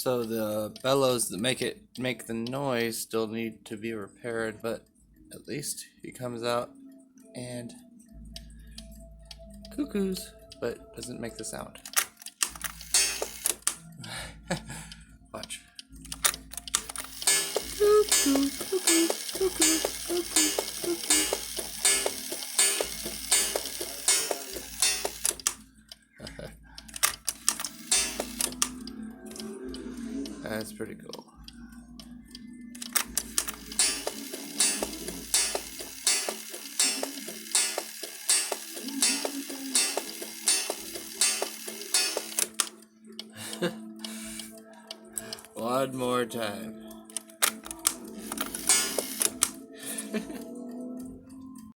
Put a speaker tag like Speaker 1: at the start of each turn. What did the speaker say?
Speaker 1: So the bellows that make the noise still need to be repaired, but at least he comes out and cuckoos, but doesn't make the sound. Watch. Cuckoo, cuckoo, cuckoo, cuckoo, cuckoo. That's pretty cool. One more time.